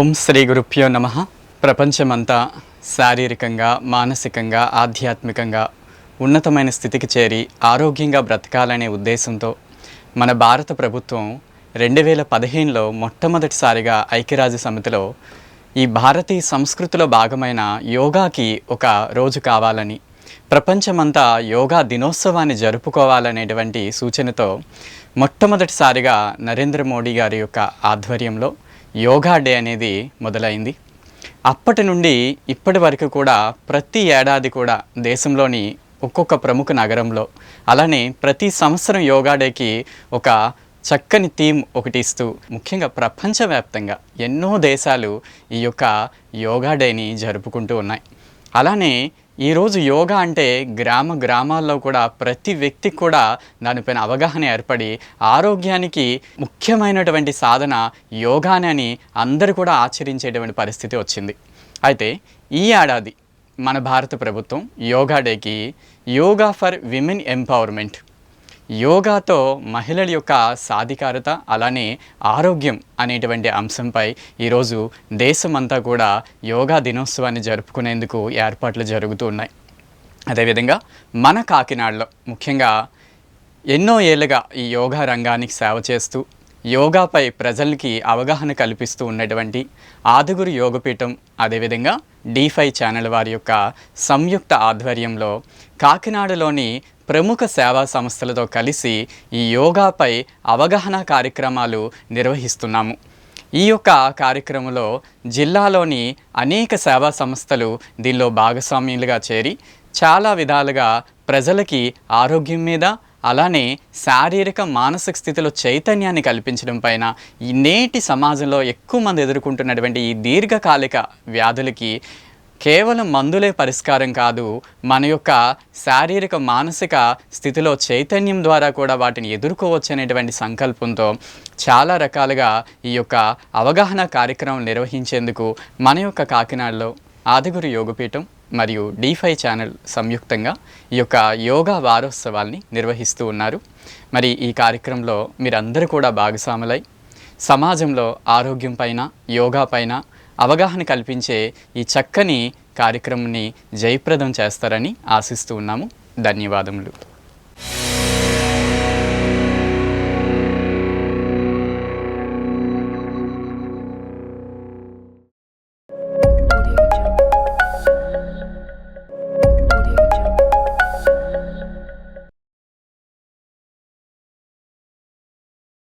ఓం శ్రీ గురుభ్యో నమః. ప్రపంచమంతా శారీరకంగా, మానసికంగా, ఆధ్యాత్మికంగా ఉన్నతమైన స్థితికి చేరి ఆరోగ్యంగా బ్రతకాలనే ఉద్దేశంతో మన భారత ప్రభుత్వం 2015లో మొట్టమొదటిసారిగా ఐక్యరాజ్య సమితిలో ఈ భారతీయ సంస్కృతిలో భాగమైన యోగాకి ఒక రోజు కావాలని, ప్రపంచమంతా యోగా దినోత్సవాన్ని జరుపుకోవాలనేటువంటి సూచనతో మొట్టమొదటిసారిగా నరేంద్ర మోడీ గారి యొక్క ఆధ్వర్యంలో యోగా డే అనేది మొదలైంది. అప్పటి నుండి ఇప్పటి వరకు కూడా ప్రతి ఏడాది కూడా దేశంలోని ఒక్కొక్క ప్రముఖ నగరంలో, అలానే ప్రతి సంవత్సరం యోగా డేకి ఒక చక్కని థీమ్ ఒకటి ఇస్తూ, ముఖ్యంగా ప్రపంచవ్యాప్తంగా ఎన్నో దేశాలు ఈ యొక్క యోగా డేని జరుపుకుంటూ ఉన్నాయి. అలానే ఈరోజు యోగా అంటే గ్రామాల్లో కూడా ప్రతి వ్యక్తికి కూడా దానిపైన అవగాహన ఏర్పడి ఆరోగ్యానికి ముఖ్యమైనటువంటి సాధన యోగానే అని అందరూ కూడా ఆచరించేటువంటి పరిస్థితి వచ్చింది. అయితే ఈ ఏడాది మన భారత ప్రభుత్వం యోగా డేకి యోగా ఫర్ విమెన్ ఎంపవర్మెంట్, యోగాతో మహిళల యొక్క సాధికారత అలానే ఆరోగ్యం అనేటువంటి అంశంపై ఈరోజు దేశమంతా కూడా యోగా దినోత్సవాన్ని జరుపుకునేందుకు ఏర్పాట్లు జరుగుతూ ఉన్నాయి. అదేవిధంగా మన కాకినాడలో ముఖ్యంగా ఎన్నో ఏళ్ళుగా ఈ యోగా రంగానికి సేవ చేస్తూ యోగాపై ప్రజలకి అవగాహన కల్పిస్తూ ఉన్నటువంటి ఆదుగురు యోగపీఠం, అదేవిధంగా D5 ఛానల్ వారి యొక్క సంయుక్త ఆధ్వర్యంలో కాకినాడలోని ప్రముఖ సేవా సంస్థలతో కలిసి ఈ యోగాపై అవగాహన కార్యక్రమాలు నిర్వహిస్తున్నాము. ఈ యొక్క కార్యక్రమంలో జిల్లాలోని అనేక సేవా సంస్థలు దీనిలో భాగస్వామ్యులుగా చేరి చాలా విధాలుగా ప్రజలకి ఆరోగ్యం మీద, అలానే శారీరక మానసిక స్థితిలో చైతన్యాన్ని కల్పించడం పైన ఈ నేటి సమాజంలో ఎక్కువ మంది ఎదుర్కొంటున్నటువంటి ఈ దీర్ఘకాలిక వ్యాధులకి కేవలం మందులే పరిష్కారం కాదు, మన యొక్క శారీరక మానసిక స్థితిలో చైతన్యం ద్వారా కూడా వాటిని ఎదుర్కోవచ్చు అనేటువంటి సంకల్పంతో చాలా రకాలుగా ఈ యొక్క అవగాహన కార్యక్రమం నిర్వహించేందుకు మన యొక్క కాకినాడలో ఆదిగురు యోగపీఠం మరియు D5 ఛానల్ సంయుక్తంగా ఈ యొక్క యోగా వారోత్సవాల్ని నిర్వహిస్తూ ఉన్నారు. మరి ఈ కార్యక్రమంలో మీరందరూ కూడా భాగస్వాములై సమాజంలో ఆరోగ్యం పైన, యోగా పైన అవగాహన కల్పించే ఈ చక్కని కార్యక్రమాన్ని జయప్రదం చేస్తారని ఆశిస్తూ ఉన్నాము. ధన్యవాదములు.